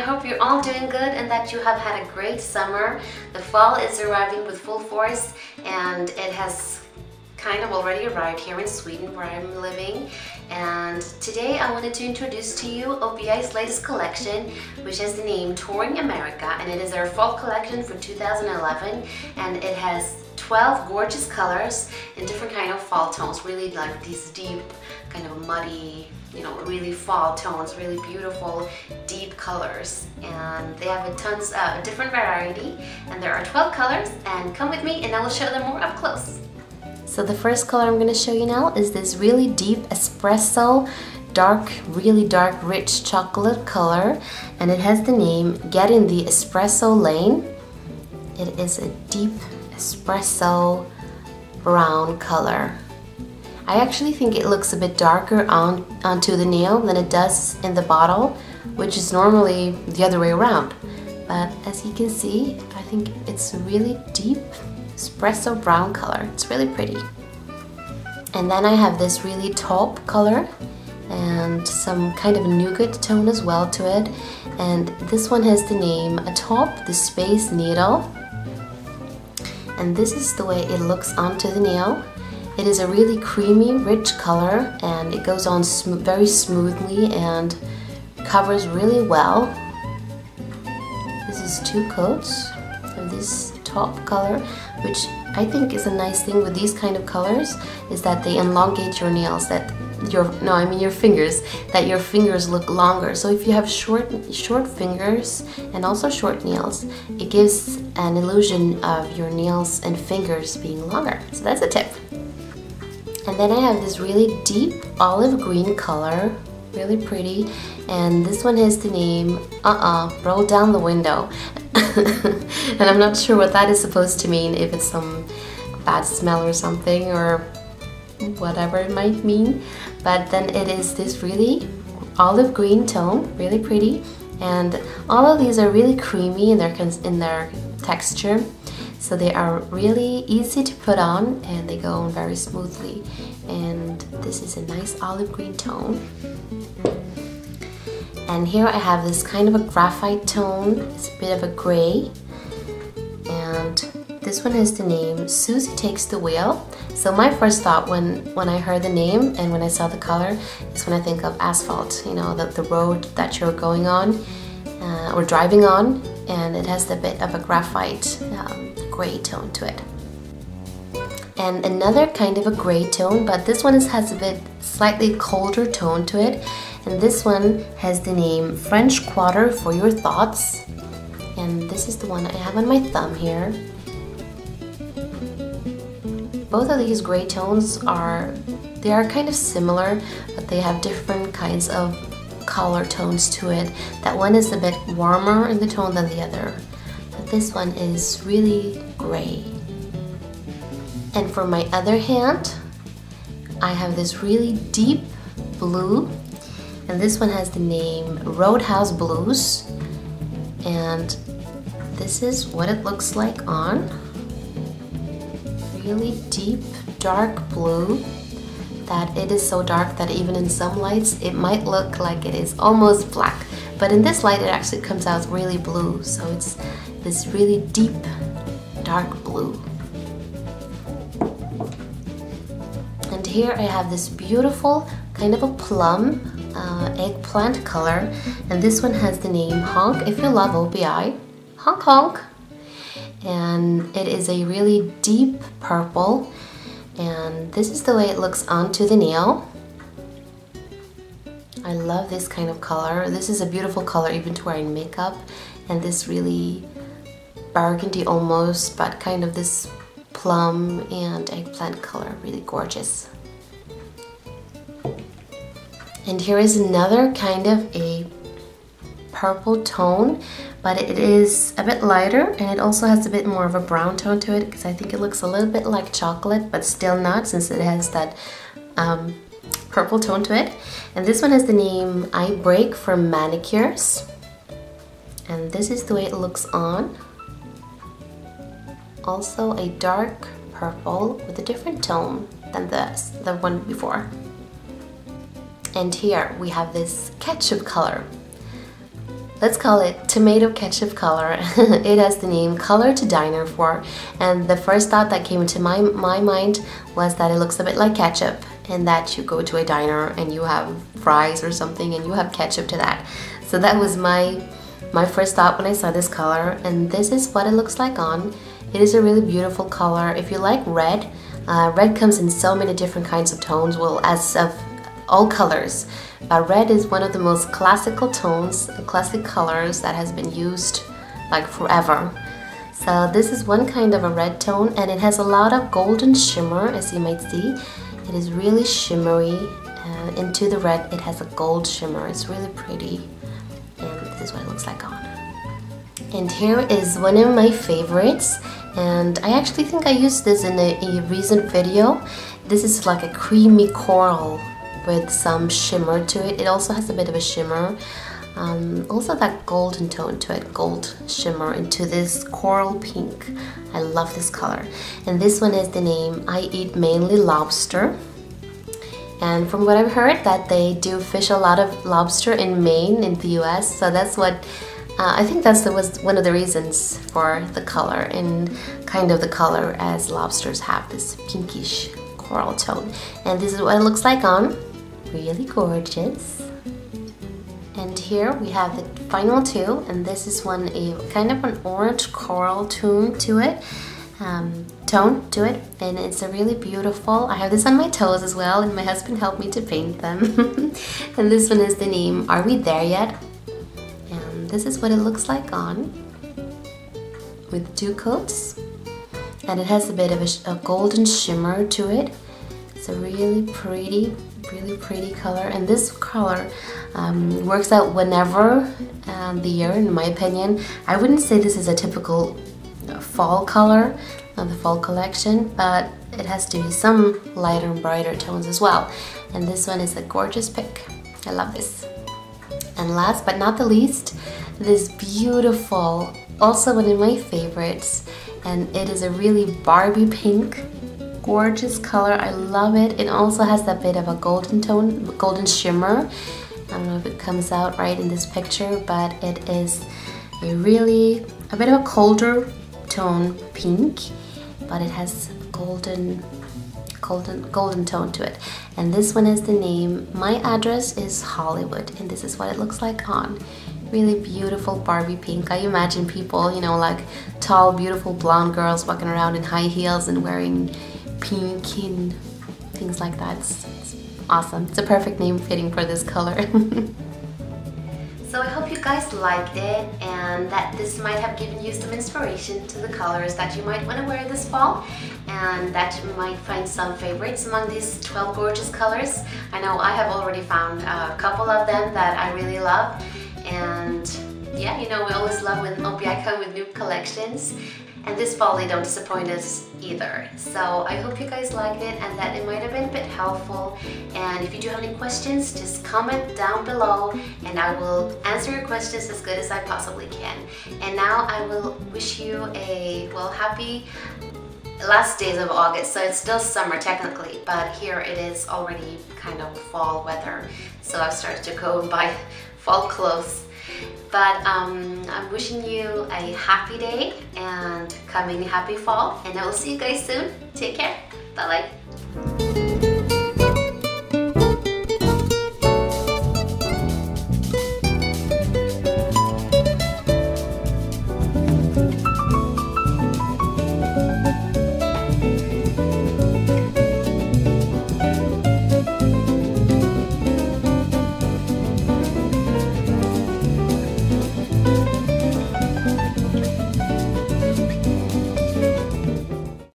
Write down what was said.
hope you're all doing good and that you have had a great summer. The fall is arriving with full force and it has kind of already arrived here in Sweden where I'm living. And today I wanted to introduce to you OPI's latest collection, which has the name Touring America, and it is their fall collection for 2011, and it has 12 gorgeous colors in different kind of fall tones, really like these deep kind of muddy, you know, really fall tones, really beautiful deep colors. And they have a different variety, and there are 12 colors, and come with me and I will show them more up close. So the first color I'm going to show you now is this really deep espresso, dark, really dark, rich chocolate color, and it has the name Get in the Espresso Lane. It is a deep espresso brown color. I actually think it looks a bit darker onto the nail than it does in the bottle, which is normally the other way around. But as you can see, I think it's a really deep espresso brown color. It's really pretty. And then I have this really taupe color and some kind of nougat tone as well to it. And this one has the name Atop, the Space Needle. And this is the way it looks onto the nail. It is a really creamy, rich color, and it goes on very smoothly and covers really well. This is 2 coats of this top color, which I think is a nice thing with these kind of colors, is that they elongate your nails, your fingers, that your fingers look longer. So if you have short fingers and also short nails, it gives an illusion of your nails and fingers being longer. So that's a tip. And then I have this really deep olive green color, really pretty, and this one has the name Roll Down the Window. And I'm not sure what that is supposed to mean, if it's some bad smell or something or whatever it might mean, but then it is this really olive green tone, really pretty, and all of these are really creamy in their texture, so they are really easy to put on and they go on very smoothly. And this is a nice olive green tone. And here I have this kind of a graphite tone. It's a bit of a gray, and this one has the name Susie Takes the Wheel. So my first thought when I heard the name and when I saw the color is when I think of asphalt, you know, the road that you're going on or driving on, and it has a bit of a graphite gray tone to it. And another kind of a gray tone, but this one has a bit slightly colder tone to it. And this one has the name French Quarter for Your Thoughts. And this is the one I have on my thumb here. Both of these gray tones are kind of similar, but they have different kinds of color tones to it. That one is a bit warmer in the tone than the other, but this one is really gray. And for my other hand, I have this really deep blue, and this one has the name Roadhouse Blues, and this is what it looks like on. Really deep, dark blue, that it is so dark that even in some lights it might look like it is almost black, but in this light it actually comes out really blue, so it's this really deep, dark blue. And here I have this beautiful kind of a plum eggplant color, and this one has the name Honk If You Love OPI. Honk honk. And it is a really deep purple, and this is the way it looks onto the nail. I love this kind of color. This is a beautiful color even to wear in makeup, and this really burgundy almost, but kind of this plum and eggplant color, really gorgeous. And here is another kind of a purple tone, but it is a bit lighter, and it also has a bit more of a brown tone to it, because I think it looks a little bit like chocolate, but still not, since it has that purple tone to it. And this one has the name I Break for Manicures, and this is the way it looks on. Also a dark purple with a different tone than the one before. And here we have this ketchup color. let's call it tomato ketchup color. It has the name Color to Diner For, and the first thought that came into my mind was that it looks a bit like ketchup, and that you go to a diner and you have fries or something and you have ketchup to that. So that was my first thought when I saw this color, and this is what it looks like on. It is a really beautiful color. If you like red, red comes in so many different kinds of tones, well, as of all colors. Red is one of the most classical tones, classic colors that has been used like forever. So this is one kind of a red tone, and it has a lot of golden shimmer, as you might see. It is really shimmery. Into the red, it has a gold shimmer. It's really pretty, and this is what it looks like on. And here is one of my favorites, and I actually think I used this in a recent video. This is like a creamy coral with some shimmer to it. It also has a bit of a shimmer, also that golden tone to it, gold shimmer into this coral pink. I love this color. And this one is the name I Eat Mainly Lobster. And from what I've heard, that they do fish a lot of lobster in Maine in the US, so that's what I think that was one of the reasons for the color, and kind of the color as lobsters have this pinkish coral tone. And this is what it looks like on. Really gorgeous. And here we have the final two, and this is one a kind of an orange coral tone to it, and it's a really beautiful. I have this on my toes as well, and my husband helped me to paint them. And this one is the name Are We There Yet? And this is what it looks like on, with two coats, and it has a bit of a golden shimmer to it. It's a really pretty color, and this color works out whenever the year, in my opinion. I wouldn't say this is a typical fall color of the fall collection, but it has to be some lighter and brighter tones as well. And this one is a gorgeous pick. I love this. And last but not the least, this beautiful, also one of my favorites, and it is a really Barbie pink. Gorgeous color. I love it. It also has that bit of a golden tone, golden shimmer. I don't know if it comes out right in this picture, but it is a bit of a colder tone pink, but it has golden tone to it. And this one is the name My Address is Hollywood, and this is what it looks like on. Really beautiful Barbie pink. I imagine people, you know, like tall, beautiful blonde girls walking around in high heels and wearing pink and things like that. It's awesome. It's a perfect name fitting for this color. So I hope you guys liked it, and that this might have given you some inspiration to the colors that you might want to wear this fall, and that you might find some favorites among these 12 gorgeous colors. I know I have already found a couple of them that I really love, and yeah, you know, we always love when OPI come with new collections. And this fall they don't disappoint us either. So I hope you guys liked it and that it might have been a bit helpful. And if you do have any questions, just comment down below and I will answer your questions as good as I possibly can. And now I will wish you a, well, happy last days of August. So it's still summer technically, but here it is already kind of fall weather. So I've started to go and buy fall clothes. But I'm wishing you a happy day and coming happy fall, and I will see you guys soon. Take care. Bye bye.